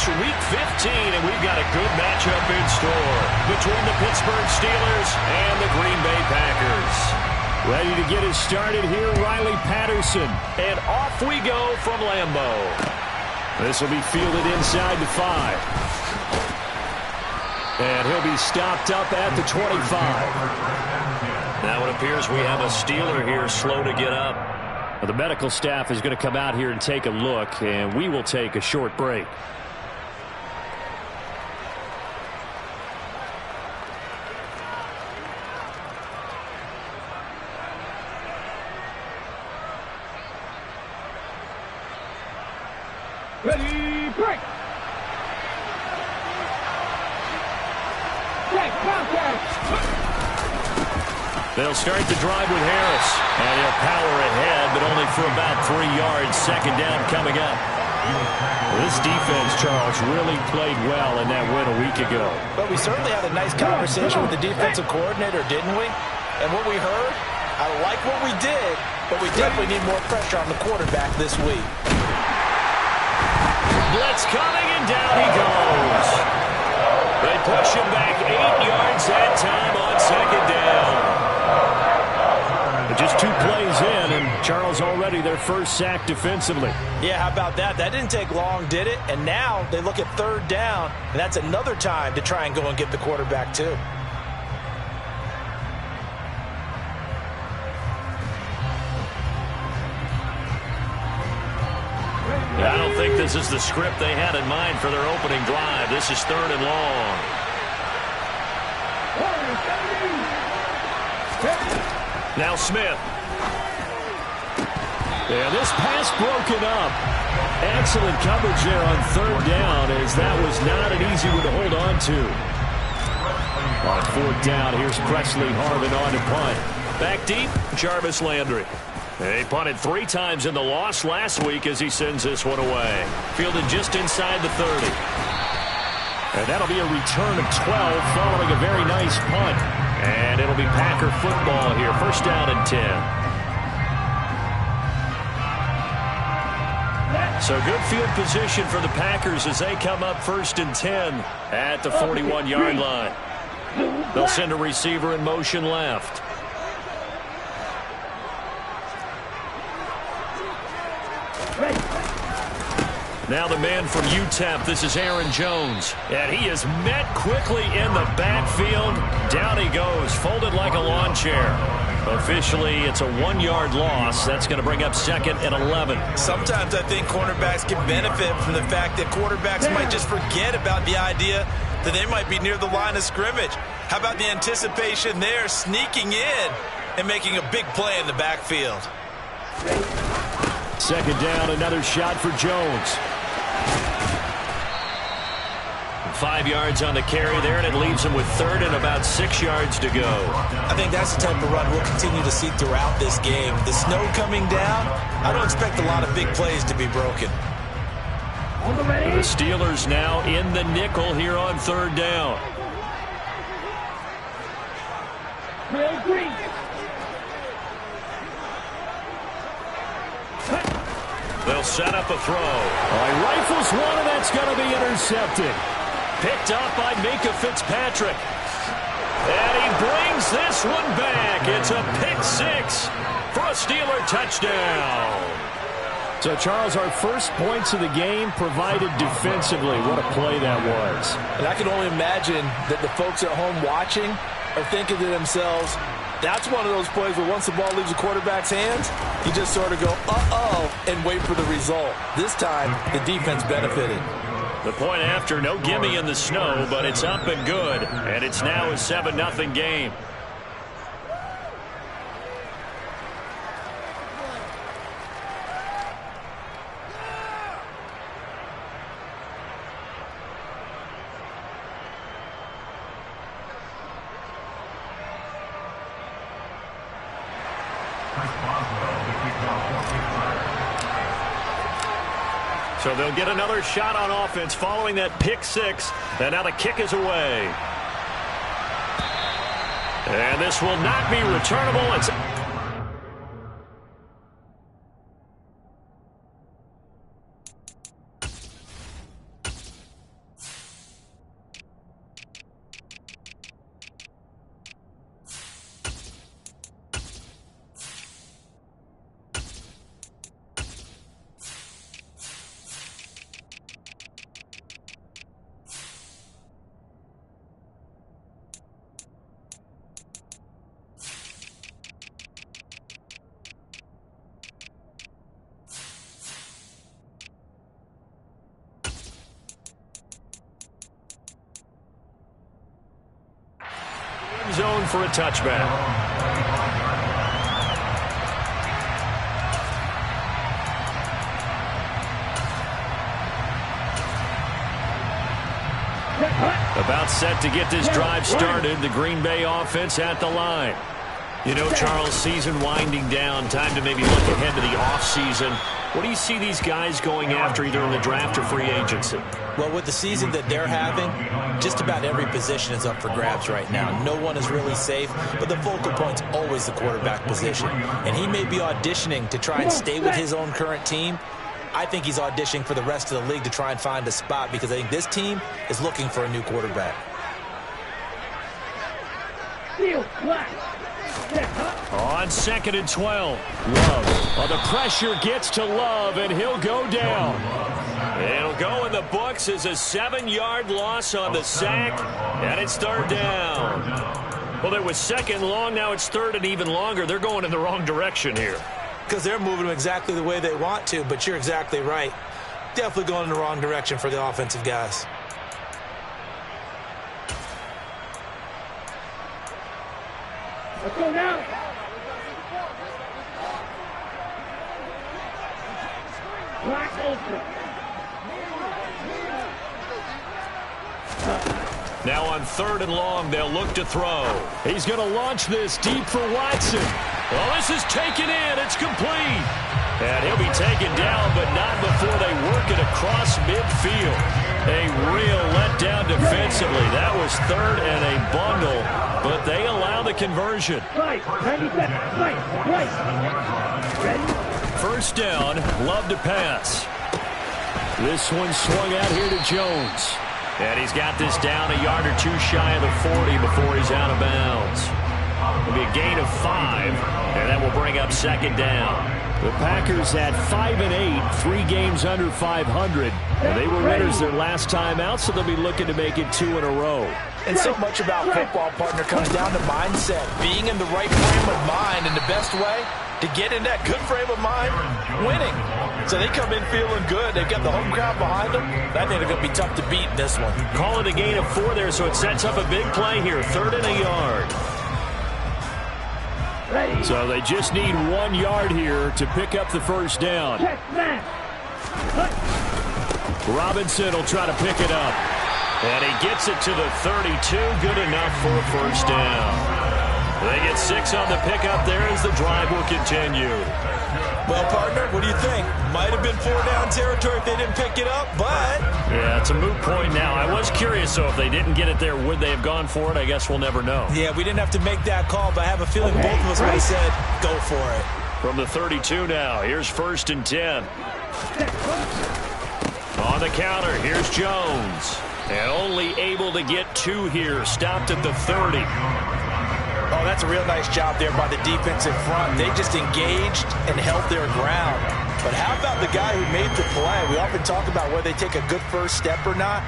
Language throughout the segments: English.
finish Week 15, and we've got a good matchup in store between the Pittsburgh Steelers and the Green Bay Packers. Ready to get us started here, Riley Patterson. And off we go from Lambeau. This will be fielded inside the 5. And he'll be stopped up at the 25. Now it appears we have a Steeler here slow to get up. The medical staff is going to come out here and take a look, and we will take a short break. Ready, break! Break, contact! They'll start the drive with Harris. And he'll power ahead, but only for about 3 yards. Second down coming up. This defense, Charles, really played well in that win a week ago. But we certainly had a nice conversation with the defensive coordinator, didn't we? And what we heard, I like what we did, but we definitely need more pressure on the quarterback this week. Blitz coming, and down he goes. They push him back 8 yards that time on second down. Just 2 plays in, and Charles already their first sack defensively. Yeah, how about that? That didn't take long, did it? And now they look at third down, and that's another time to try and go and get the quarterback too. I don't think this is the script they had in mind for their opening drive. This is 3rd and long. Now Smith. And this pass broken up. Excellent coverage there on 3rd down, as that was not an easy one to hold on to. On 4th down, here's Presley Harvin on to punt. Back deep, Jarvis Landry. He punted 3 times in the loss last week as he sends this one away. Fielded just inside the 30. And that'll be a return of 12 following a very nice punt. And it'll be Packer football here. 1st down and 10. So good field position for the Packers as they come up 1st and 10 at the 41-yard line. They'll send a receiver in motion left. Now the man from UTEP, this is Aaron Jones. And he is met quickly in the backfield. Down he goes, folded like a lawn chair. Officially, it's a 1-yard loss. That's going to bring up 2nd and 11. Sometimes I think cornerbacks can benefit from the fact that quarterbacks might just forget about the idea that they might be near the line of scrimmage. How about the anticipation there, sneaking in and making a big play in the backfield? 2nd down, another shot for Jones. 5 yards on the carry there, and it leaves him with 3rd and about 6 yards to go. I think that's the type of run we'll continue to see throughout this game. The snow coming down, I don't expect a lot of big plays to be broken. The Steelers now in the nickel here on 3rd down. They'll set up a throw. He rifles one, and that's going to be intercepted. Picked up by Minkah Fitzpatrick. And he brings this one back. It's a pick 6 for a Steeler touchdown. So, Charles, our first points of the game provided defensively. What a play that was. And I can only imagine that the folks at home watching are thinking to themselves, that's one of those plays where once the ball leaves the quarterback's hands, you just sort of go, uh-oh, and wait for the result. This time, the defense benefited. The point after, no gimme in the snow, but it's up and good. And it's now a 7-0 game. So they'll get another shot on offense following that pick 6. And now the kick is away. And this will not be returnable. It's zone for a touchback. About set to get this drive started. The Green Bay offense at the line. You know, Charles, season winding down. Time to maybe look ahead to the offseason. What do you see these guys going after either in the draft or free agency? Well, with the season that they're having, just about every position is up for grabs right now. No one is really safe, but the focal point's always the quarterback position. And he may be auditioning to try and stay with his own current team. I think he's auditioning for the rest of the league to try and find a spot because I think this team is looking for a new quarterback. On 2nd and 12, Love. The pressure gets to Love, and he'll go down. It'll go in the books as a 7-yard loss on the sack, and it's 3rd down. Well, there was 2nd long, now it's 3rd and even longer. They're going in the wrong direction here. Because they're moving exactly the way they want to, but you're exactly right. Definitely going in the wrong direction for the offensive guys. Let's go now. Black open. Now on 3rd and long, they'll look to throw. He's going to launch this deep for Watson. Well, this is taken in. It's complete. And he'll be taken down, but not before they work it across midfield. A real letdown defensively. That was 3rd and a bundle, but they allow the conversion. Right. 90 seconds. Right. Ready? 1st down, Love to pass. This one swung out here to Jones. And he's got this down a yard or 2 shy of the 40 before he's out of bounds. It'll be a gain of 5, and that will bring up 2nd down. The Packers had 5 and 8, 3 games under 500. And they were winners their last time out, so they'll be looking to make it 2 in a row. And so much about football, partner, comes down to mindset. Being in the right frame of mind, and the best way to get in that good frame of mind, winning. So they come in feeling good. They've got the home crowd behind them. I think they're going to be tough to beat in this one. Call it a gain of 4 there, so it sets up a big play here. 3rd and a yard. Ready. So they just need 1 yard here to pick up the 1st down. Check man. Robinson will try to pick it up. And he gets it to the 32. Good enough for a 1st down. They get 6 on the pickup there as the drive will continue. Well, partner, what do you think? Might have been 4-down territory if they didn't pick it up, but... Yeah, it's a moot point now. I was curious, so if they didn't get it there, would they have gone for it? I guess we'll never know. Yeah, we didn't have to make that call, but I have a feeling both of us would have said, go for it. From the 32 now, here's 1st and 10. On the counter, here's Jones. And only able to get 2 here. Stopped at the 30. Oh, that's a real nice job there by the defensive front. They just engaged and held their ground. But how about the guy who made the play? We often talk about whether they take a good first step or not.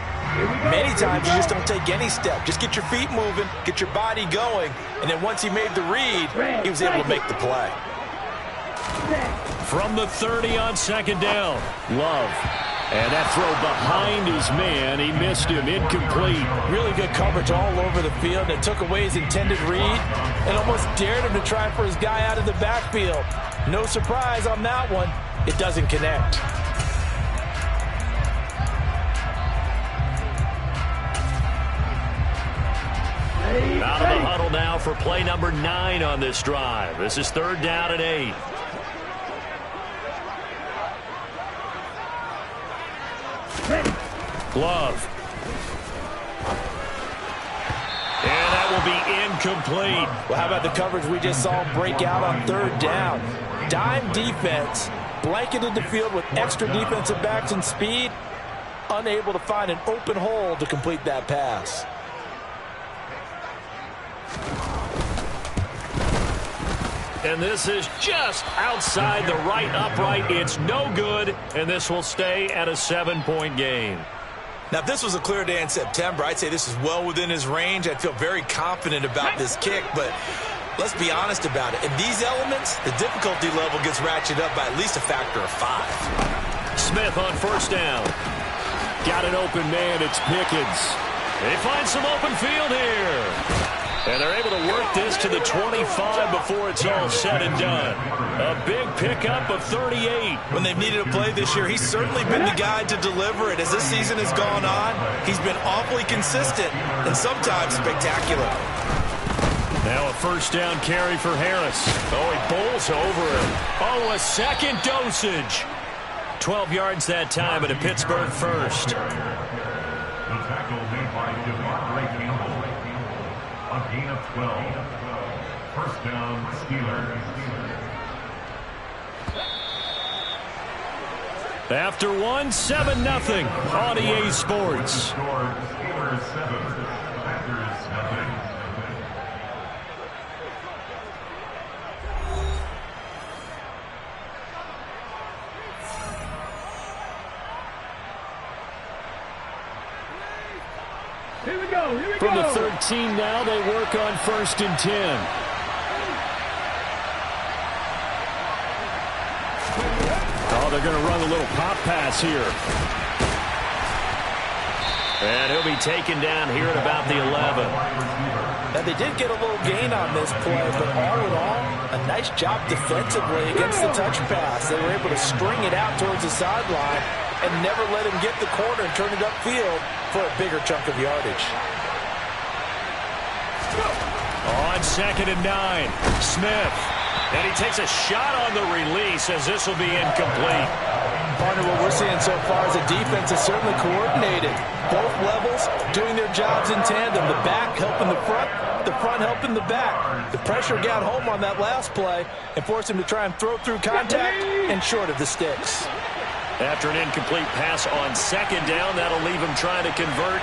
Many times you just don't take any step. Just get your feet moving, get your body going, and then once he made the read, he was able to make the play. From the 30 on 2nd down, Love. And that throw behind his man, he missed him, incomplete. Really good coverage all over the field. It took away his intended read and almost dared him to try for his guy out of the backfield. No surprise on that one. It doesn't connect. Out of the huddle now for play number 9 on this drive. This is 3rd down and 8. Love. And that will be incomplete. Well, how about the coverage we just saw him break out on 3rd down? Dime defense, blanketed the field with extra defensive backs and speed, unable to find an open hole to complete that pass. And this is just outside the right upright. It's no good, and this will stay at a 7-point game. Now, if this was a clear day in September, I'd say this is well within his range. I'd feel very confident about this kick, but let's be honest about it. In these elements, the difficulty level gets ratcheted up by at least a factor of 5. Smith on 1st down. Got an open man. It's Pickens. They find some open field here. And they're able to work this to the 25 before it's all said and done. A big pickup of 38. When they've needed a play this year, he's certainly been the guy to deliver it. As this season has gone on, he's been awfully consistent and sometimes spectacular. Now a first down carry for Harris. Oh, he bowls over him. Oh, a second dosage. 12 yards that time at a Pittsburgh first. The tackle made by DeMarre Campbell. A gain of 12. First down, Steelers. After one, 7-0 on EA Sports. Steelers 7, Packers 0. Here we go. Here we From go. the 13 now, they work on 1st and 10. Oh, they're going to run a little pop pass here. And he'll be taken down here at about the 11. Now, they did get a little gain on this play, but all in all, a nice job defensively against the touch pass. They were able to string it out towards the sideline and never let him get the corner and turn it upfield for a bigger chunk of yardage. On 2nd and 9, Smith. And he takes a shot on the release as this will be incomplete. Partner, what we're seeing so far is the defense is certainly coordinated. Both levels doing their jobs in tandem. The back helping the front helping the back. The pressure got home on that last play and forced him to try and throw through contact and short of the sticks. After an incomplete pass on 2nd down, that'll leave him trying to convert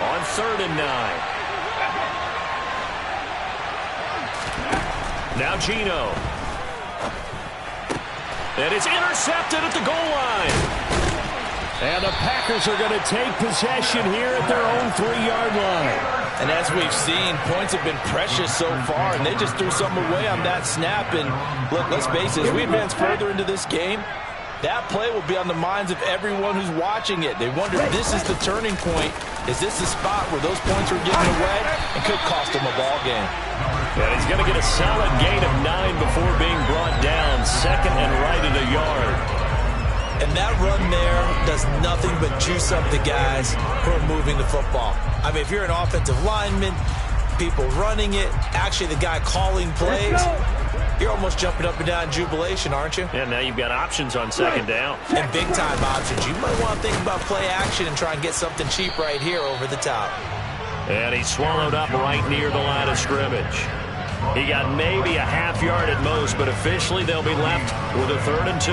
on 3rd and 9. Now Geno. And it's intercepted at the goal line. And the Packers are going to take possession here at their own 3-yard line. And as we've seen, points have been precious so far, and they just threw something away on that snap. And look, let's face it, as we advance further into this game, that play will be on the minds of everyone who's watching it. They wonder if this is the turning point. Is this the spot where those points were given away and could cost them a ball game? And he's going to get a solid gain of 9 before being brought down. 2nd and right at a yard. And that run there does nothing but juice up the guys who are moving the football. I mean, if you're an offensive lineman, people running it, actually the guy calling plays, you're almost jumping up and down in jubilation, aren't you? And now you've got options on 2nd down. And big-time options. You might want to think about play action and try and get something cheap right here over the top. And he's swallowed up right near the line of scrimmage. He got maybe a half yard at most, but officially they'll be left with a 3rd and 2.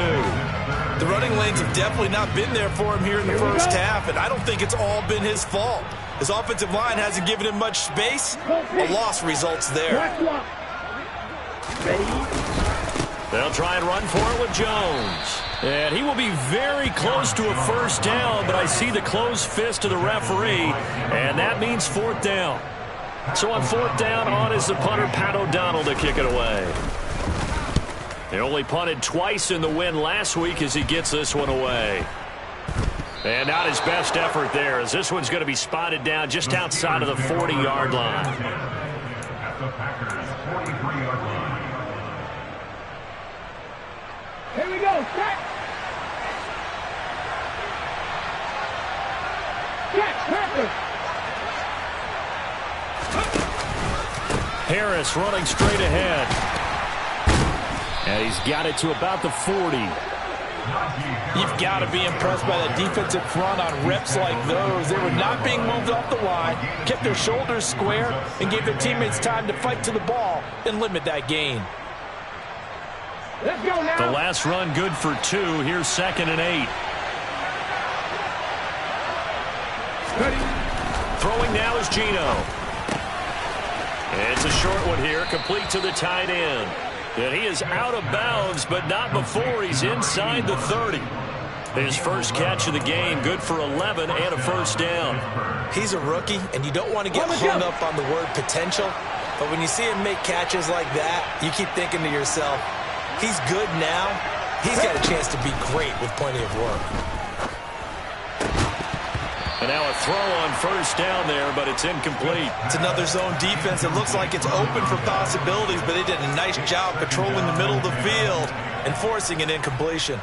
The running lanes have definitely not been there for him here in the first half, and I don't think it's all been his fault. His offensive line hasn't given him much space. A loss results there. They'll try and run for it with Jones. And he will be very close to a first down, but I see the closed fist of the referee, and that means 4th down. So on 4th down, on is the punter, Pat O'Donnell, to kick it away. They only punted twice in the win last week as he gets this one away. And not his best effort there, as this one's going to be spotted down just outside of the 40-yard line. At the Packers' 43-yard line. Here we go. Set. Catch. Packers. Harris running straight ahead. And he's got it to about the 40. You've got to be impressed by that defensive front on reps like those. They were not being moved off the line, kept their shoulders square, and gave their teammates time to fight to the ball and limit that gain. Let's go now. The last run good for 2. Here's 2nd and 8. Throwing now is Geno. It's a short one here, complete to the tight end. And he is out of bounds, but not before he's inside the 30. His first catch of the game, good for 11 and a first down. He's a rookie, and you don't want to get hung up on the word potential. But when you see him make catches like that, you keep thinking to yourself, he's good now. He's got a chance to be great with plenty of work. And now a throw on first down there, but it's incomplete. It's another zone defense. It looks like it's open for possibilities, but they did a nice job patrolling the middle of the field and forcing an incompletion.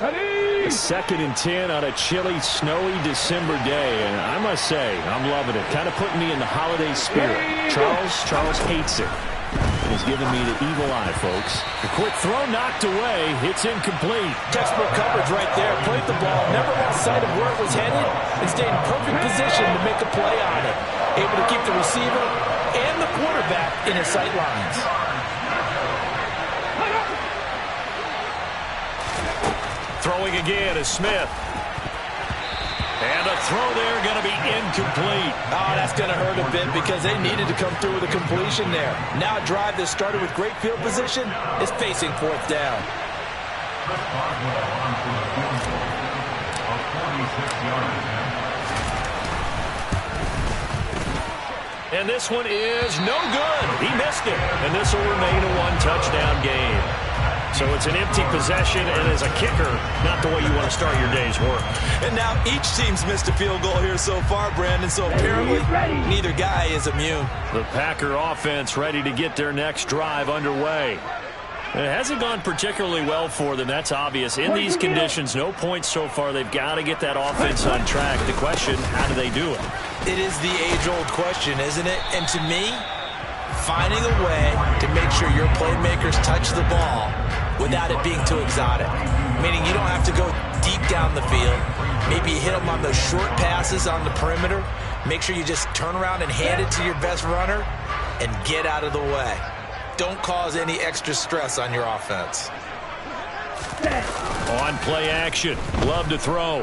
Ready? 2nd and 10 on a chilly, snowy December day. And I must say, I'm loving it. Kind of putting me in the holiday spirit. Charles hates it. And he's giving me the evil eye, folks. The quick throw knocked away. It's incomplete. Textbook coverage right there. Played the ball, never lost sight of where it was headed, and stayed in perfect position to make a play on it. Able to keep the receiver and the quarterback in his sight lines. Throwing again is Smith. And a throw there going to be incomplete. Oh, that's going to hurt a bit because they needed to come through with a completion there. Now a drive that started with great field position is facing 4th down. And this one is no good. He missed it. And this will remain a 1-touchdown game. So it's an empty possession, and as a kicker, not the way you want to start your day's work. And now each team's missed a field goal here so far, Brandon, so apparently neither guy is immune. The Packer offense ready to get their next drive underway. It hasn't gone particularly well for them, that's obvious. In these conditions, no points so far. They've got to get that offense on track. The question, how do they do it? It is the age-old question, isn't it? And to me, finding a way to make sure your playmakers touch the ball without it being too exotic. Meaning you don't have to go deep down the field. Maybe you hit them on those short passes on the perimeter. Make sure you just turn around and hand it to your best runner and get out of the way. Don't cause any extra stress on your offense. On play action. Love to throw.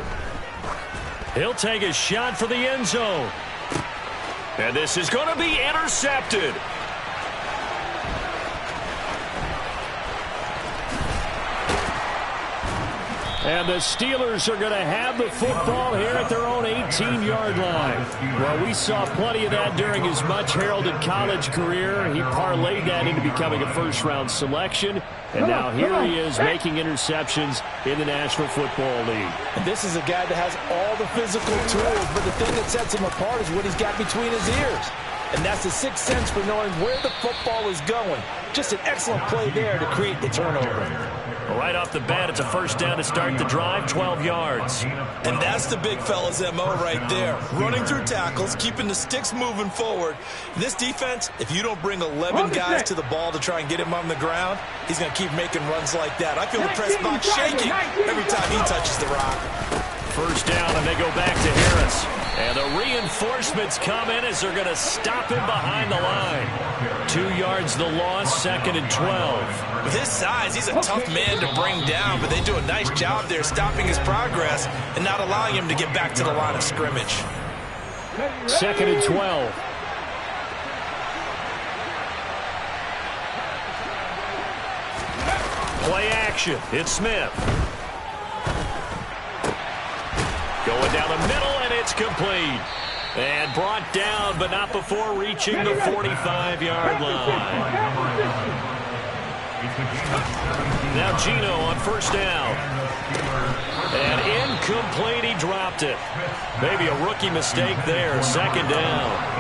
He'll take a shot for the end zone. And this is going to be intercepted. And the Steelers are going to have the football here at their own 18-yard line. Well, we saw plenty of that during his much-heralded college career. He parlayed that into becoming a first-round selection. And now here he is making interceptions in the National Football League. And this is a guy that has all the physical tools, but the thing that sets him apart is what he's got between his ears. And that's the sixth sense for knowing where the football is going. Just an excellent play there to create the turnover. Right off the bat, it's a first down to start the drive, 12 yards. And that's the big fella's MO right there. Running through tackles, keeping the sticks moving forward. This defense, if you don't bring 11 guys to the ball to try and get him on the ground, he's going to keep making runs like that. I feel the press box shaking every time he touches the rock. First down, and they go back to Harris. And the reinforcements come in as they're going to stop him behind the line. 2 yards the loss, 2nd and 12. With his size, he's a tough man to bring down, but they do a nice job there stopping his progress and not allowing him to get back to the line of scrimmage. 2nd and 12. Play action. It's Smith. Going down the middle, and it's complete. And brought down, but not before reaching the 45-yard line. Now Gino on first down. And incomplete, he dropped it. Maybe a rookie mistake there, 2nd down.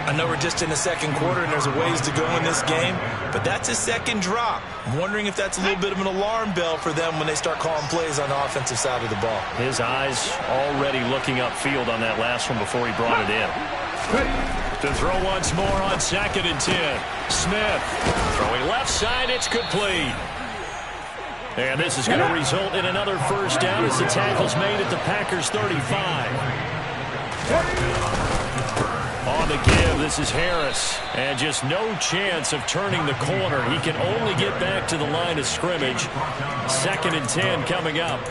I know we're just in the second quarter and there's a ways to go in this game, but that's his second drop. I'm wondering if that's a little bit of an alarm bell for them when they start calling plays on the offensive side of the ball. His eyes already looking upfield on that last one before he brought it in. To throw once more on 2nd and 10. Smith throwing left side, it's complete. And this is going to result in another first down as the tackle's made at the Packers' 35. On the give, this is Harris. And just no chance of turning the corner. He can only get back to the line of scrimmage. 2nd and 10 coming up.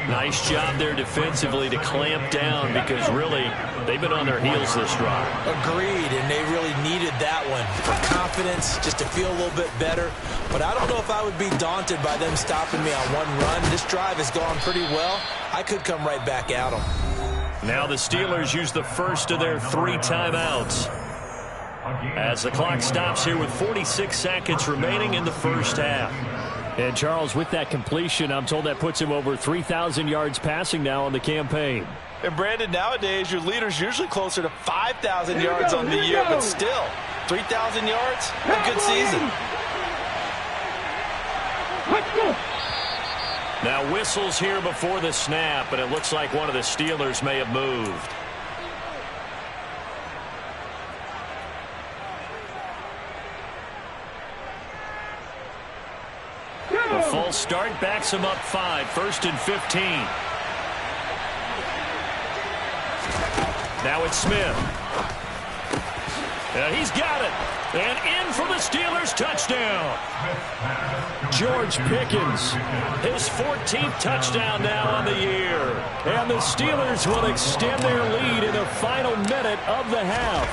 Nice job there defensively to clamp down because really they've been on their heels this drive. Agreed, and they really needed that one for confidence, just to feel a little bit better. But I don't know if I would be daunted by them stopping me on one run. This drive has gone pretty well. I could come right back at them. Now the Steelers use the first of their 3 timeouts as the clock stops here with 46 seconds remaining in the first half. And Charles, with that completion, I'm told that puts him over 3,000 yards passing now on the campaign. And Brandon, nowadays, your leader's usually closer to 5,000 yards on the year, but still, 3,000 yards, a good season. Now whistles here before the snap, and it looks like one of the Steelers may have moved. A false start backs him up 5, 1st and 15. Now it's Smith. And he's got it. And in for the Steelers, touchdown. George Pickens, his 14th touchdown now on the year. And the Steelers will extend their lead in the final minute of the half.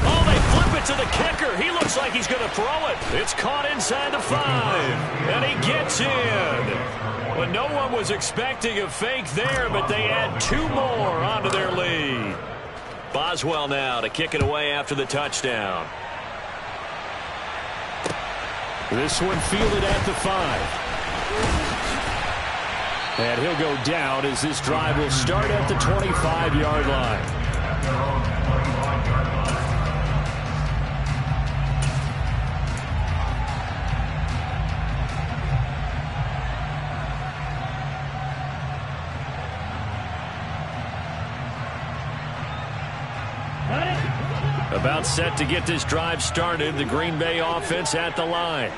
Oh, they flip it to the kicker. He looks like he's going to throw it. It's caught inside the 5. And he gets in. Well, no one was expecting a fake there, but they add 2 more onto their lead. Boswell now to kick it away after the touchdown. This one fielded at the 5. And he'll go down as this drive will start at the 25-yard line. About set to get this drive started. The Green Bay offense at the line.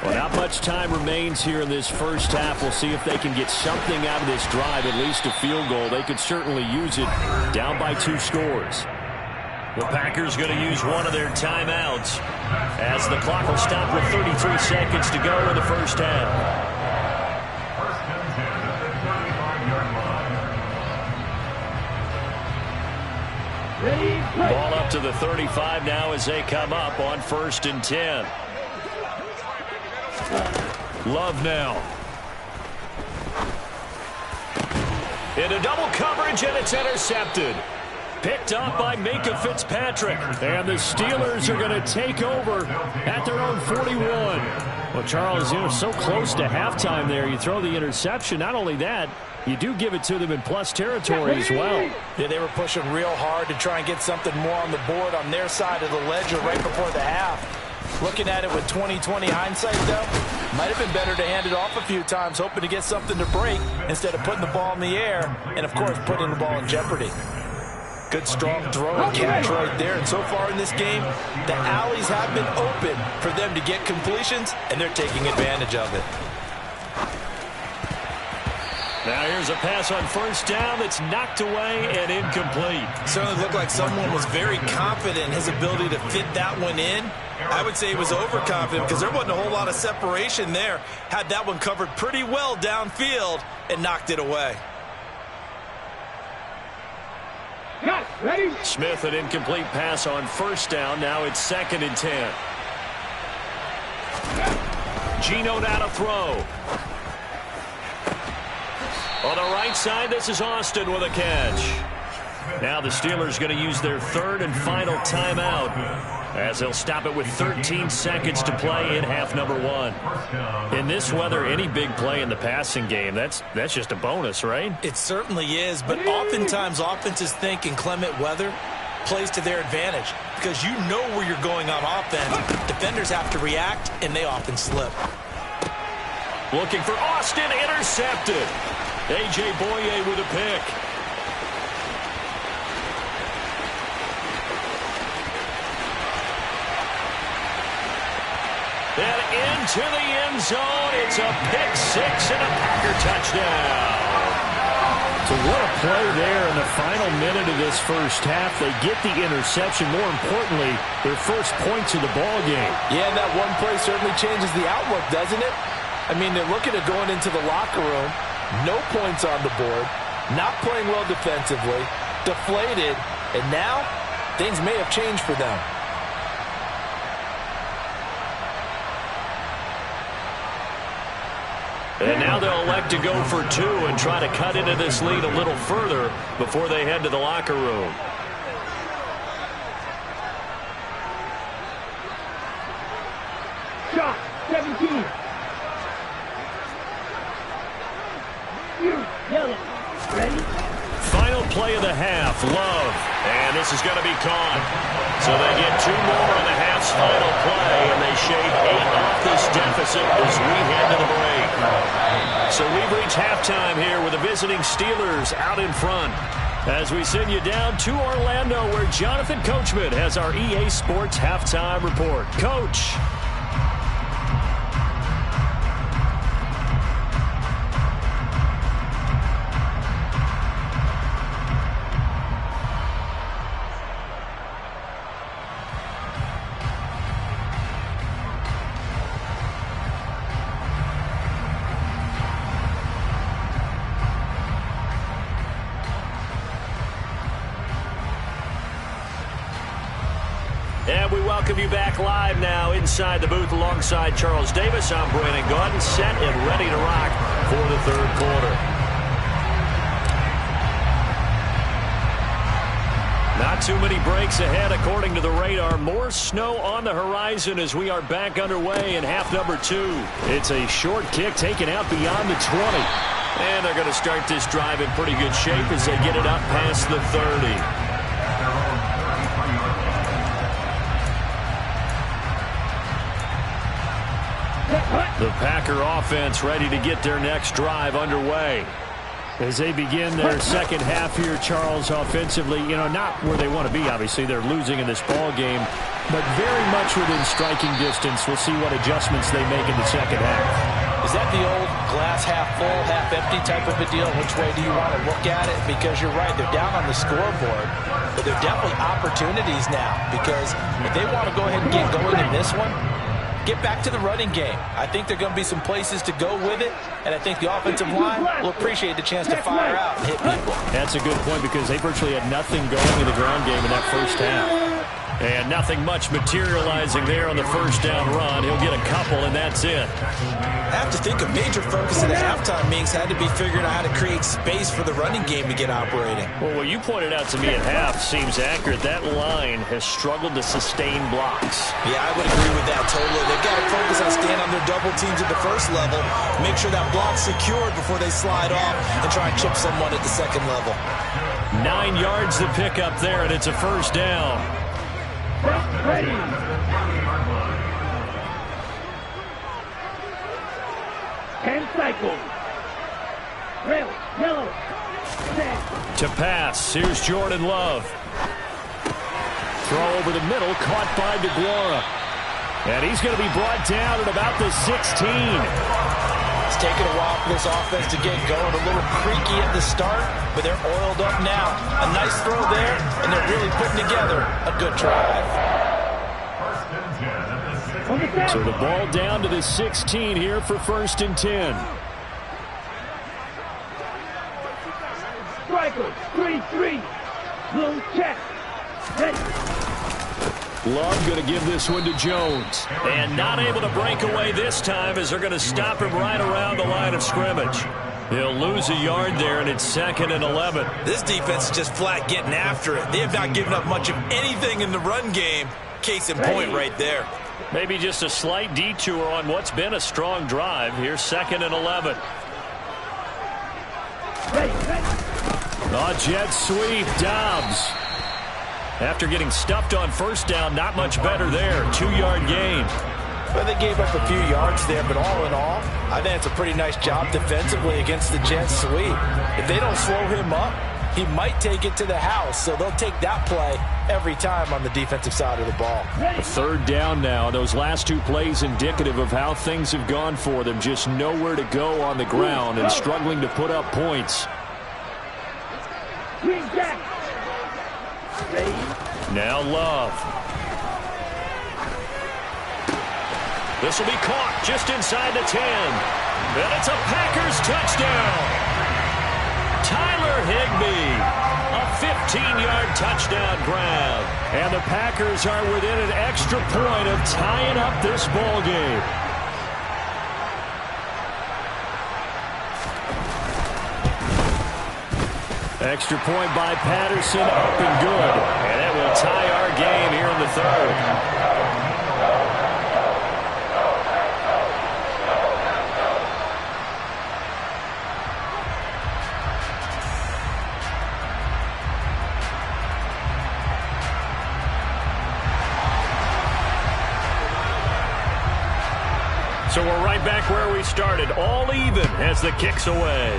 Well, not much time remains here in this first half. We'll see if they can get something out of this drive, at least a field goal. They could certainly use it down by 2 scores. The Packers going to use one of their timeouts as the clock will stop with 33 seconds to go in the first half. Ball up to the 35 now as they come up on 1st and 10. Love now. Into double coverage, and it's intercepted. Picked up by Minkah Fitzpatrick. And the Steelers are going to take over at their own 41. Well, Charles, so close to halftime there. You throw the interception. Not only that, you do give it to them in plus territory as well. Yeah, they were pushing real hard to try and get something more on the board on their side of the ledger right before the half. Looking at it with 20/20 hindsight, though, might have been better to hand it off a few times, hoping to get something to break instead of putting the ball in the air and, of course, putting the ball in jeopardy. Good strong throw and catch right there. And so far in this game, the alleys have been open for them to get completions, and they're taking advantage of it. Now here's a pass on 1st down that's knocked away and incomplete. Certainly looked like someone was very confident in his ability to fit that one in. I would say he was overconfident because there wasn't a whole lot of separation there. Had that one covered pretty well downfield and knocked it away. Smith, an incomplete pass on 1st down. Now it's 2nd and 10. Geno now to throw. On the right side, this is Austin with a catch. Now the Steelers going to use their 3rd and final timeout as they'll stop it with 13 seconds to play in half number 1. In this weather, any big play in the passing game, that's just a bonus, right? It certainly is, but oftentimes offenses think inclement weather plays to their advantage because you know where you're going on offense. Defenders have to react, and they often slip. Looking for Austin, intercepted. A.J. Boye with a pick. And into the end zone. It's a pick 6 and a Packer touchdown. So what a play there in the final minute of this first half. They get the interception. More importantly, their first points of the ball game. Yeah, that one play certainly changes the outlook, doesn't it? I mean, they're looking at going into the locker room. No points on the board, not playing well defensively, deflated, and now things may have changed for them. And now they'll elect to go for 2 and try to cut into this lead a little further before they head to the locker room. Shot 17. Yellow. Ready? play of the half. Love. And this is going to be caught. So they get 2 more on the half's final play, and they shave 8 off this deficit as we head to the break. So we've reached halftime here with the visiting Steelers out in front. As we send you down to Orlando, where Jonathan Coachman has our EA Sports Halftime Report. Coach. And we welcome you back live now inside the booth alongside Charles Davis. I'm Brandon Gaudin, set and ready to rock for the third quarter. Not too many breaks ahead according to the radar. More snow on the horizon as we are back underway in half number 2. It's a short kick taken out beyond the 20. And they're going to start this drive in pretty good shape as they get it up past the 30. The Packer offense ready to get their next drive underway. As they begin their second half here, Charles, offensively, not where they want to be, obviously. They're losing in this ball game, but very much within striking distance. We'll see what adjustments they make in the second half. Is that the old glass half full, half empty type of a deal? Which way do you want to look at it? Because you're right, they're down on the scoreboard, but they're definitely opportunities now, because if they want to go ahead and get going in this one, get back to the running game. I think there are going to be some places to go with it, and I think the offensive line will appreciate the chance to fire out and hit people. That's a good point because they virtually had nothing going in the ground game in that first half. And nothing much materializing there on the first down run. He'll get a couple, and that's it. I have to think a major focus of the halftime meetings had to be figuring out how to create space for the running game to get operating. Well, what you pointed out to me at half seems accurate. That line has struggled to sustain blocks. Yeah, I would agree with that totally. They've got to focus on staying on their double teams at the first level, make sure that block's secured before they slide off and try and chip someone at the second level. 9 yards to pick up there, and it's a first down. Ready. And cycle. Rail, yellow. Set. To pass, here's Jordan Love. Throw over the middle, caught by DeGuara. And he's going to be brought down at about the 16. It's taken a while for this offense to get going. A little creaky at the start, but they're oiled up now. A nice throw there, and they're really putting together a good drive. So the ball down to the 16 here for 1st and 10. Striker, 3-3. Blue check. Ready. Love going to give this one to Jones. And not able to break away this time as they're going to stop him right around the line of scrimmage. He'll lose a yard there, and it's 2nd and 11. This defense is just flat getting after it. They have not given up much of anything in the run game. Case in point right there. Maybe just a slight detour on what's been a strong drive. Here's 2nd and 11. A jet sweep, Dobbs. After getting stuffed on first down, not much better there. 2-yard gain. Well, they gave up a few yards there, but all in all, I think it's a pretty nice job defensively against the jet sweep. If they don't slow him up, he might take it to the house, so they'll take that play every time on the defensive side of the ball. A 3rd down now. Those last 2 plays indicative of how things have gone for them. Just nowhere to go on the ground and struggling to put up points. Now Love. This will be caught just inside the 10. And it's a Packers touchdown. Tyler Higbee. A 15-yard touchdown grab. And the Packers are within an extra point of tying up this ball game. Extra point by Patterson, up and good. And that will tie our game here in the 3rd. So we're right back where we started, all even as the kick's away.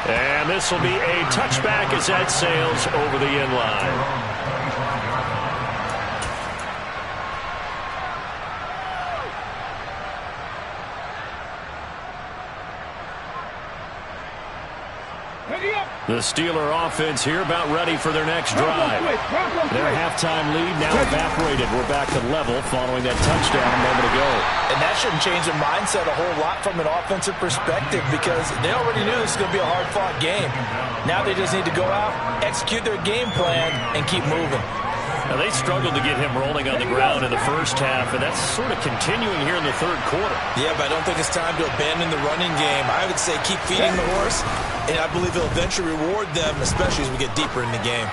And this will be a touchback as that sails over the end line. The Steeler offense here about ready for their next drive. Their halftime lead now evaporated. We're back to level following that touchdown a moment ago. And that shouldn't change their mindset a whole lot from an offensive perspective because they already knew this was going to be a hard-fought game. Now they just need to go out, execute their game plan, and keep moving. Now, they struggled to get him rolling on the ground in the first half, and that's sort of continuing here in the third quarter. Yeah, but I don't think it's time to abandon the running game. I would say keep feeding the horse, and I believe he'll eventually reward them, especially as we get deeper in the game.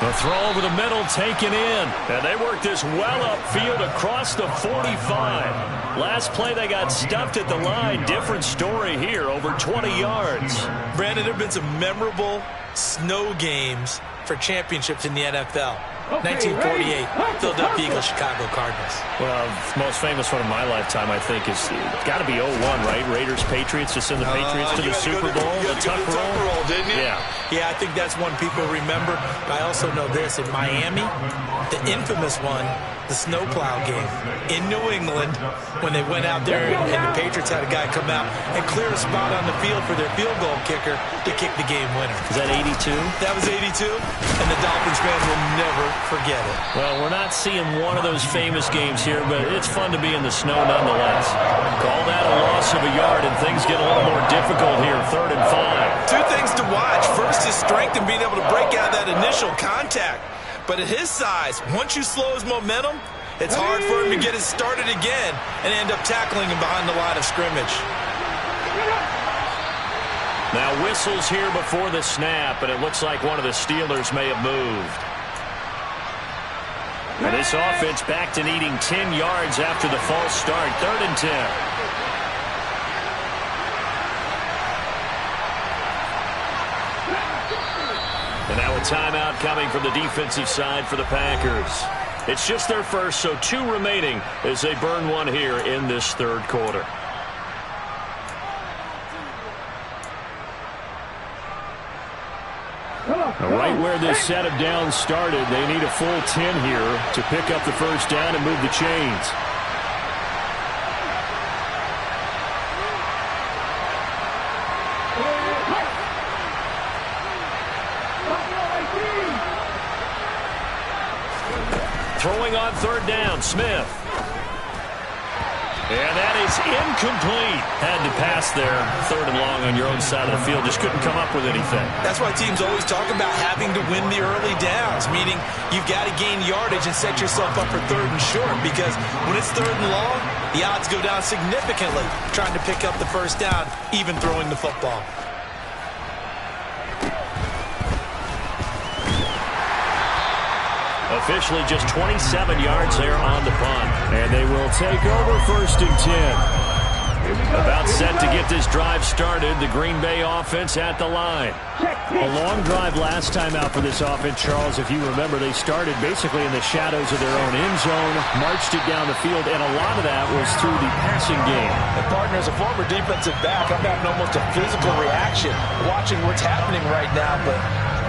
The throw over the middle taken in, and they worked this well upfield across the 45. Last play, they got stuffed at the line. Different story here, over 20 yards. Brandon, there have been some memorable snow games for championships in the NFL. 1948, Philadelphia Eagles, Chicago Cardinals. Well, the most famous one of my lifetime, I think, is got to be 01, right? Raiders, Patriots, to send the Patriots to the Super Bowl. The tuck roll, didn't you? Yeah, I think that's one people remember. But I also know this. In Miami, the infamous one, the snowplow game in New England, when they went out there and the Patriots had a guy come out and clear a spot on the field for their field goal kicker to kick the game winner. Is that 82? That was 82, and the Dolphins fans will never forget it. Well, we're not seeing one of those famous games here, but it's fun to be in the snow nonetheless. Call that a loss of a yard, and things get a little more difficult here, 3rd and 5. Two things to watch. First, his strength and being able to break out that initial contact. But at his size, once you slow his momentum, it's hard for him to get it started again and end up tackling him behind the line of scrimmage. Now whistles here before the snap, and it looks like one of the Steelers may have moved. And this offense back to needing 10 yards after the false start. 3rd and 10. And now a timeout coming from the defensive side for the Packers. It's just their first, so 2 remaining as they burn one here in this 3rd quarter. Right where this set of downs started, they need a full 10 here to pick up the first down and move the chains. Throwing on 3rd down, Smith. And that is incomplete. Had to pass there, 3rd and long on your own side of the field. Just couldn't come up with anything. That's why teams always talk about having to win the early downs, meaning you've got to gain yardage and set yourself up for 3rd and short, because when it's 3rd and long, the odds go down significantly trying to pick up the first down, even throwing the football. Officially just 27 yards there on the punt. And they will take over 1st and 10. About set to get this drive started. The Green Bay offense at the line. A long drive last time out for this offense, Charles. If you remember, they started basically in the shadows of their own end zone, marched it down the field, and a lot of that was through the passing game. And partner, as a former defensive back, I'm having almost a physical reaction watching what's happening right now, but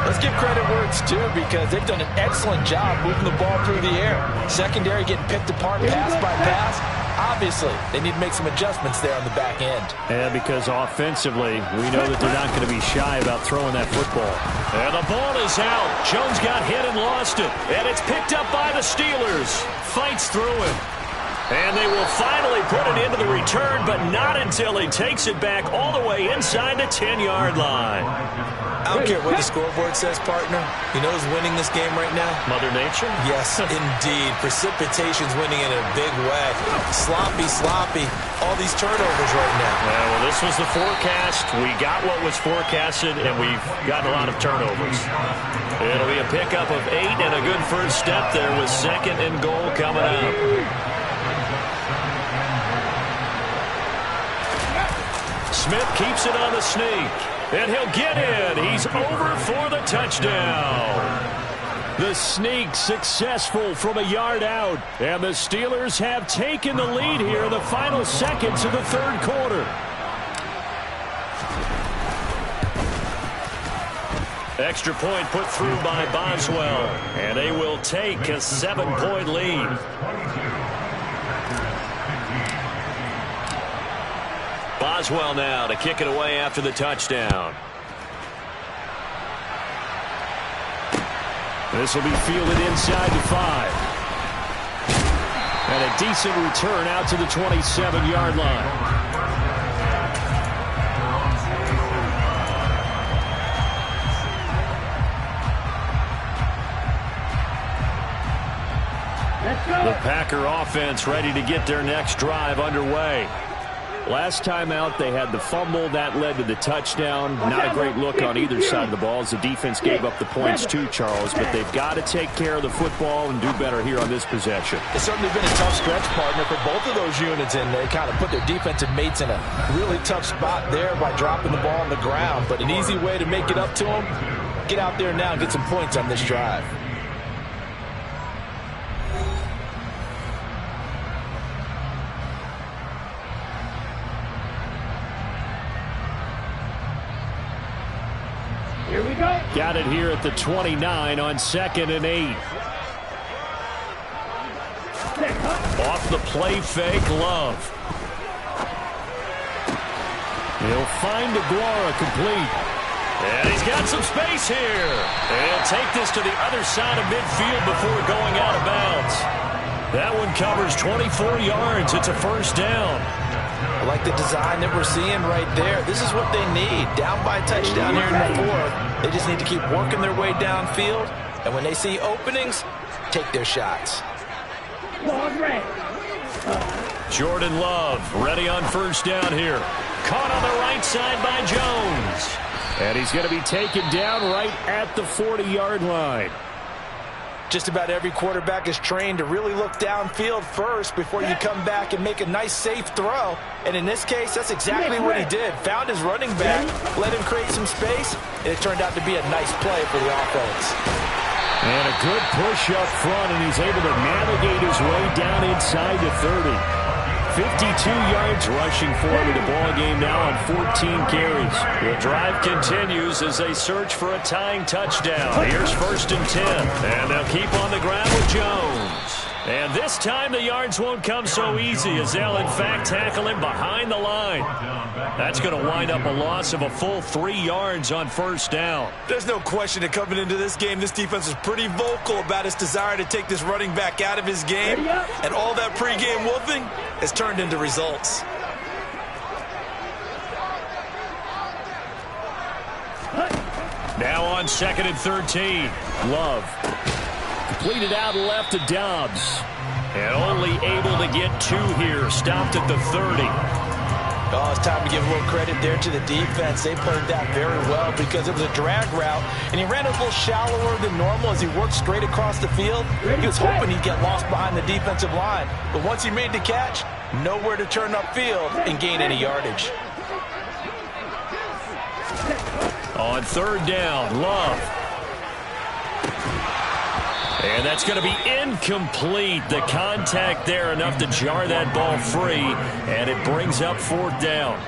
let's give credit where it's due, because they've done an excellent job moving the ball through the air. Secondary getting picked apart pass by pass. Obviously, they need to make some adjustments there on the back end. Yeah, because offensively, we know that they're not going to be shy about throwing that football. And the ball is out. Jones got hit and lost it. And it's picked up by the Steelers. Fights through him. And they will finally put it into the return, but not until he takes it back all the way inside the 10-yard line. I don't care what the scoreboard says, partner. You know who's winning this game right now? Mother Nature? Yes, indeed. Precipitation's winning in a big way. Sloppy. All these turnovers right now. Well, this was the forecast. We got what was forecasted, and we've gotten a lot of turnovers. It'll be a pickup of 8 and a good first step there with 2nd and goal coming up. Smith keeps it on the sneak. And he'll get in. He's over for the touchdown. The sneak successful from a yard out. And the Steelers have taken the lead here in the final seconds of the third quarter. Extra point put through by Boswell. And they will take a 7-point lead. Boswell now to kick it away after the touchdown. This will be fielded inside the 5. And a decent return out to the 27-yard line. The Packer offense ready to get their next drive underway. Last time out, they had the fumble. That led to the touchdown. Not a great look on either side of the ball as the defense gave up the points too, Charles. But they've got to take care of the football and do better here on this possession. It's certainly been a tough stretch, partner, for both of those units, and they kind of put their defensive mates in a really tough spot there by dropping the ball on the ground. But an easy way to make it up to them, get out there now and get some points on this drive. Here we go. Got it here at the 29 on 2nd and 8. Off the play fake, Love. He'll find Aguara complete. And he's got some space here. And take this to the other side of midfield before going out of bounds. That one covers 24 yards. It's a first down. I like the design that we're seeing right there. This is what they need. Down by a touchdown here in the 4th. They just need to keep working their way downfield. And when they see openings, take their shots. Jordan Love ready on first down here. Caught on the right side by Jones. And he's going to be taken down right at the 40-yard line. Just about every quarterback is trained to really look downfield first before you come back and make a nice, safe throw. And in this case, that's exactly what he did. Found his running back, let him create some space, and it turned out to be a nice play for the offense. And a good push up front, and he's able to navigate his way down inside the 30. 52 yards rushing for him in the ball game now on 14 carries. The drive continues as they search for a tying touchdown. Here's 1st and 10. And they'll keep on the ground with Jones. And this time the yards won't come so easy as they'll in fact tackle him behind the line. That's going to wind up a loss of a full 3 yards on first down. There's no question that coming into this game, this defense is pretty vocal about its desire to take this running back out of his game. And all that pregame wolfing has turned into results. Now on 2nd and 13. Love. Completed out left to Dobbs. And only able to get 2 here. Stopped at the 30. Oh, it's time to give a little credit there to the defense. They played that very well because it was a drag route, and he ran a little shallower than normal as he worked straight across the field. He was hoping he'd get lost behind the defensive line, but once he made the catch, nowhere to turn upfield and gain any yardage. On 3rd down, Love. And that's going to be incomplete. The contact there enough to jar that ball free, and it brings up 4th down.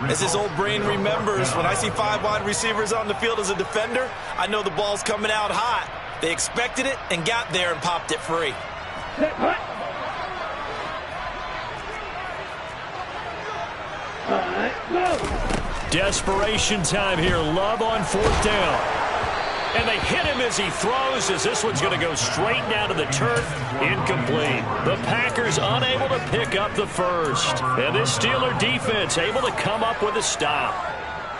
As his old brain remembers, when I see 5 wide receivers on the field as a defender, I know the ball's coming out hot. They expected it and got there and popped it free. Desperation time here. Love on 4th down. And they hit him as he throws, as this one's going to go straight down to the turf. Incomplete. The Packers unable to pick up the first. And this Steeler defense able to come up with a stop.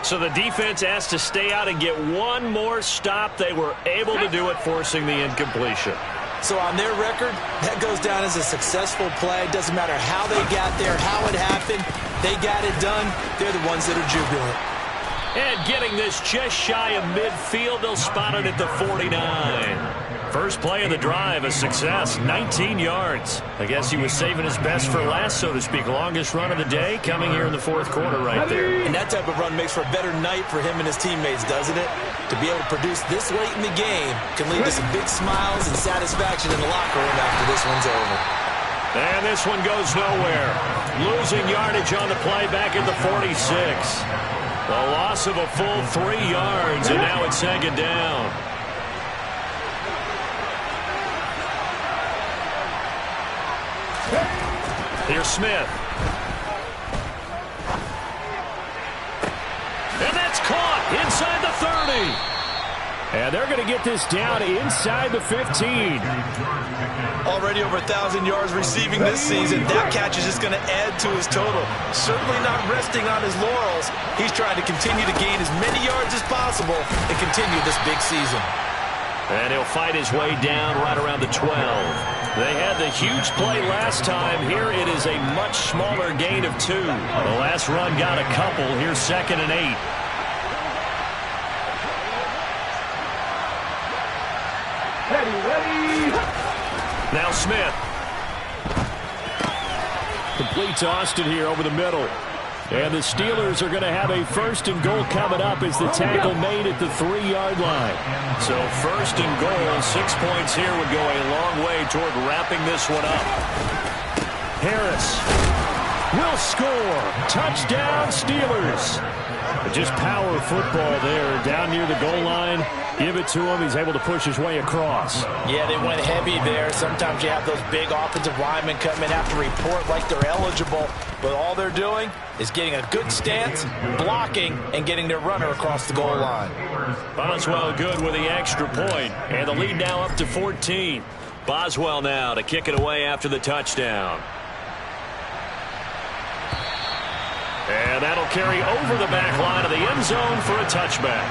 So the defense asked to stay out and get one more stop. They were able to do it, forcing the incompletion. So on their record, that goes down as a successful play. Doesn't matter how they got there, how it happened. They got it done. They're the ones that are jubilant. And getting this just shy of midfield, they'll spot it at the 49. First play of the drive, a success, 19 yards. I guess he was saving his best for last, so to speak. Longest run of the day coming here in the fourth quarter right there. And that type of run makes for a better night for him and his teammates, doesn't it? To be able to produce this late in the game can lead to some big smiles and satisfaction in the locker room after this one's over. And this one goes nowhere. Losing yardage on the play back at the 46. The loss of a full 3 yards, and now it's second down. Here's Smith. And that's caught inside the 30. And they're going to get this down inside the 15. Already over 1,000 yards receiving this season. That catch is just going to add to his total. Certainly not resting on his laurels. He's trying to continue to gain as many yards as possible and continue this big season. And he'll fight his way down right around the 12. They had the huge play last time. Here it is a much smaller gain of 2. The last run got a couple. Here's 2nd and 8. Ready. Now Smith. Complete to Austin here over the middle. And the Steelers are going to have a 1st and goal coming up as the tackle made at the 3-yard line. So 1st and goal, 6 points here would go a long way toward wrapping this one up. Harris will score. Touchdown, Steelers. Just power football there down near the goal line. Give it to him. He's able to push his way across. Yeah, they went heavy there. Sometimes you have those big offensive linemen come in, have to report like they're eligible. But all they're doing is getting a good stance, blocking, and getting their runner across the goal line. Boswell good with the extra point. And the lead now up to 14. Boswell now to kick it away after the touchdown. And that'll carry over the back line of the end zone for a touchback.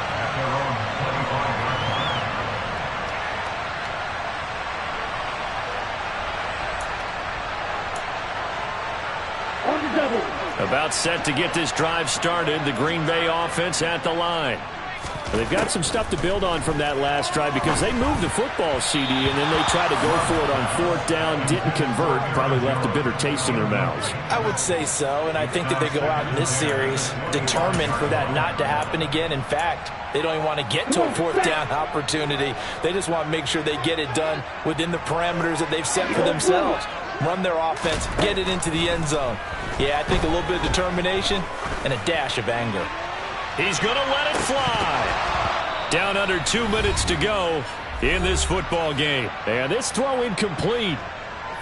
On the double. About set to get this drive started. The Green Bay offense at the line. They've got some stuff to build on from that last drive because they moved the football, CD, and then they tried to go for it on 4th down, didn't convert, probably left a bitter taste in their mouths. I would say so, and I think that they go out in this series determined for that not to happen again. In fact, they don't even want to get to a 4th down opportunity. They just want to make sure they get it done within the parameters that they've set for themselves. Run their offense, get it into the end zone. Yeah, I think a little bit of determination and a dash of anger. He's going to let it fly. Down under 2 minutes to go in this football game. And this throw incomplete.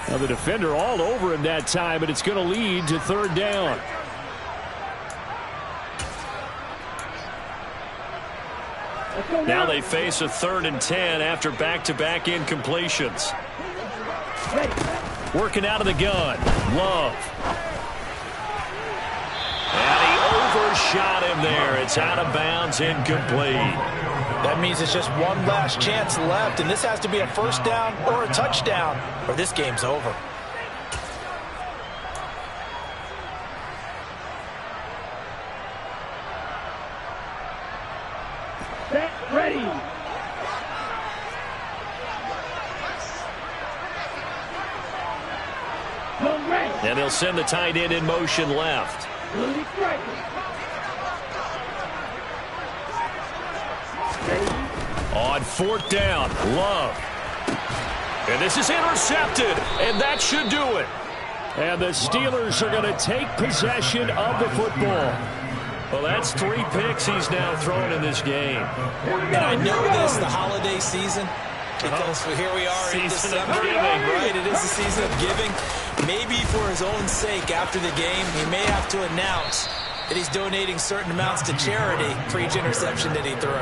Now the defender all over him that time, but it's going to lead to 3rd down. Now they face a 3rd and 10 after back-to-back incompletions. Working out of the gun. Love. And he overshot him there. It's out of bounds, incomplete. That means it's just one last chance left, and this has to be a 1st down or a touchdown, or this game's over. Set, ready. And they'll send the tight end in motion left. On 4th down, Love. And this is intercepted, and that should do it. And the Steelers are going to take possession of the football. Well, that's 3 picks he's now thrown in this game. And I know this, the holiday season, because here we are in December, right? It is the season of giving. Maybe for his own sake, after the game, he may have to announce that he's donating certain amounts to charity for each interception that he threw.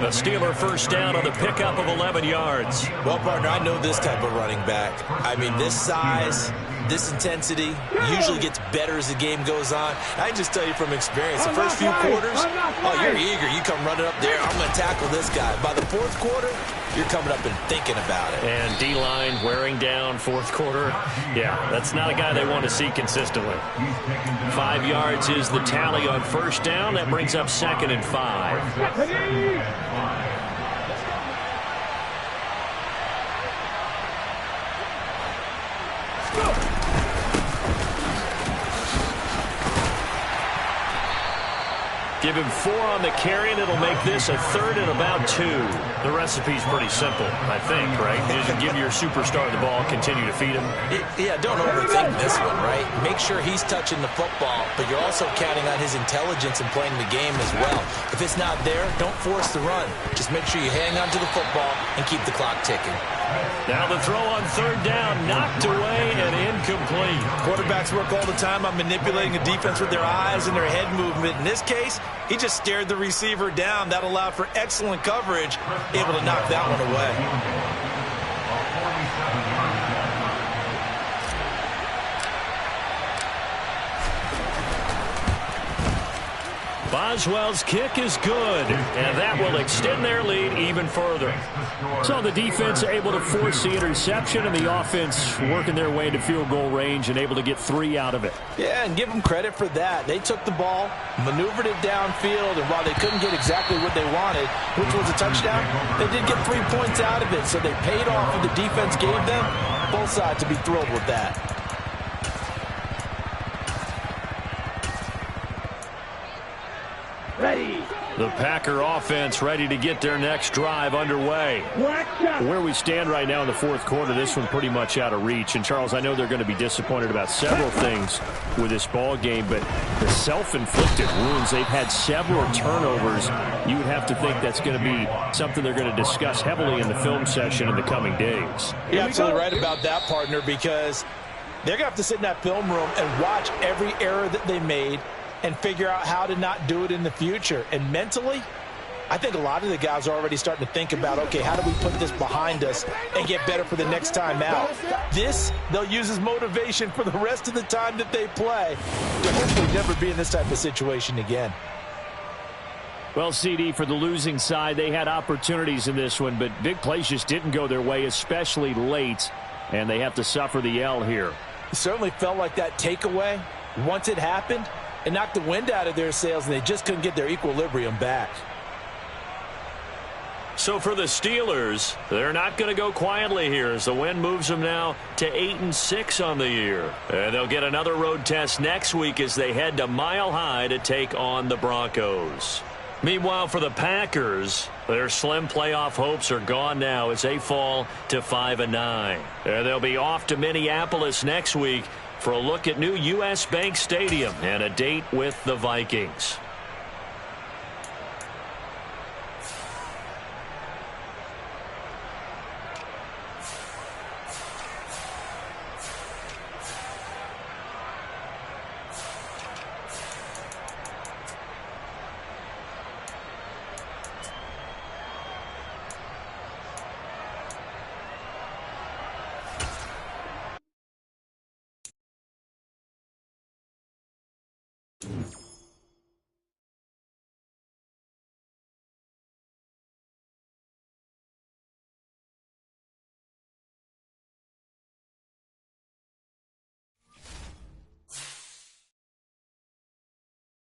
The Steeler 1st down on the pickup of 11 yards. Well, partner, I know this type of running back. I mean, this size, this intensity usually gets better as the game goes on. I can just tell you from experience, the first few quarters, oh, you're eager. You come running up there, I'm going to tackle this guy. By the fourth quarter, you're coming up and thinking about it. And D-line wearing down fourth quarter. Yeah, that's not a guy they want to see consistently. 5 yards is the tally on first down. That brings up 2nd and 5. Give him 4 on the carry, and it'll make this a 3rd and about 2. The recipe's pretty simple, I think, right? You just give your superstar the ball, continue to feed him. Yeah, don't overthink this one, right? Make sure he's touching the football, but you're also counting on his intelligence in playing the game as well. If it's not there, don't force the run. Just make sure you hang on to the football and keep the clock ticking. Now the throw on 3rd down, knocked away and incomplete. Quarterbacks work all the time on manipulating a defense with their eyes and their head movement. In this case, he just stared the receiver down. That allowed for excellent coverage, able to knock that one away. Boswell's kick is good, and that will extend their lead even further. So the defense able to force the interception, and the offense working their way into field goal range and able to get 3 out of it. Yeah, and give them credit for that. They took the ball, maneuvered it downfield, and while they couldn't get exactly what they wanted, which was a touchdown, they did get 3 points out of it, so they paid off what the defense gave them. Both sides to be thrilled with that. Ready. The Packer offense ready to get their next drive underway. Where we stand right now in the fourth quarter, this one pretty much out of reach. And, Charles, I know they're going to be disappointed about several things with this ball game, but the self-inflicted wounds, they've had several turnovers. You would have to think that's going to be something they're going to discuss heavily in the film session in the coming days. You're absolutely right about that, partner, because they're going to have to sit in that film room and watch every error that they made and figure out how to not do it in the future. And mentally, I think a lot of the guys are already starting to think about, okay, how do we put this behind us and get better for the next time out? This, they'll use as motivation for the rest of the time that they play to hopefully never be in this type of situation again. Well, CD, for the losing side, they had opportunities in this one, but big plays just didn't go their way, especially late, and they have to suffer the L here. It certainly felt like that takeaway, once it happened, it knocked the wind out of their sails, and they just couldn't get their equilibrium back. So for the Steelers, they're not going to go quietly here as the win moves them now to 8-6 on the year. And they'll get another road test next week as they head to Mile High to take on the Broncos. Meanwhile, for the Packers, their slim playoff hopes are gone now as they fall to 5-9. And they'll be off to Minneapolis next week for a look at new U.S. Bank Stadium and a date with the Vikings.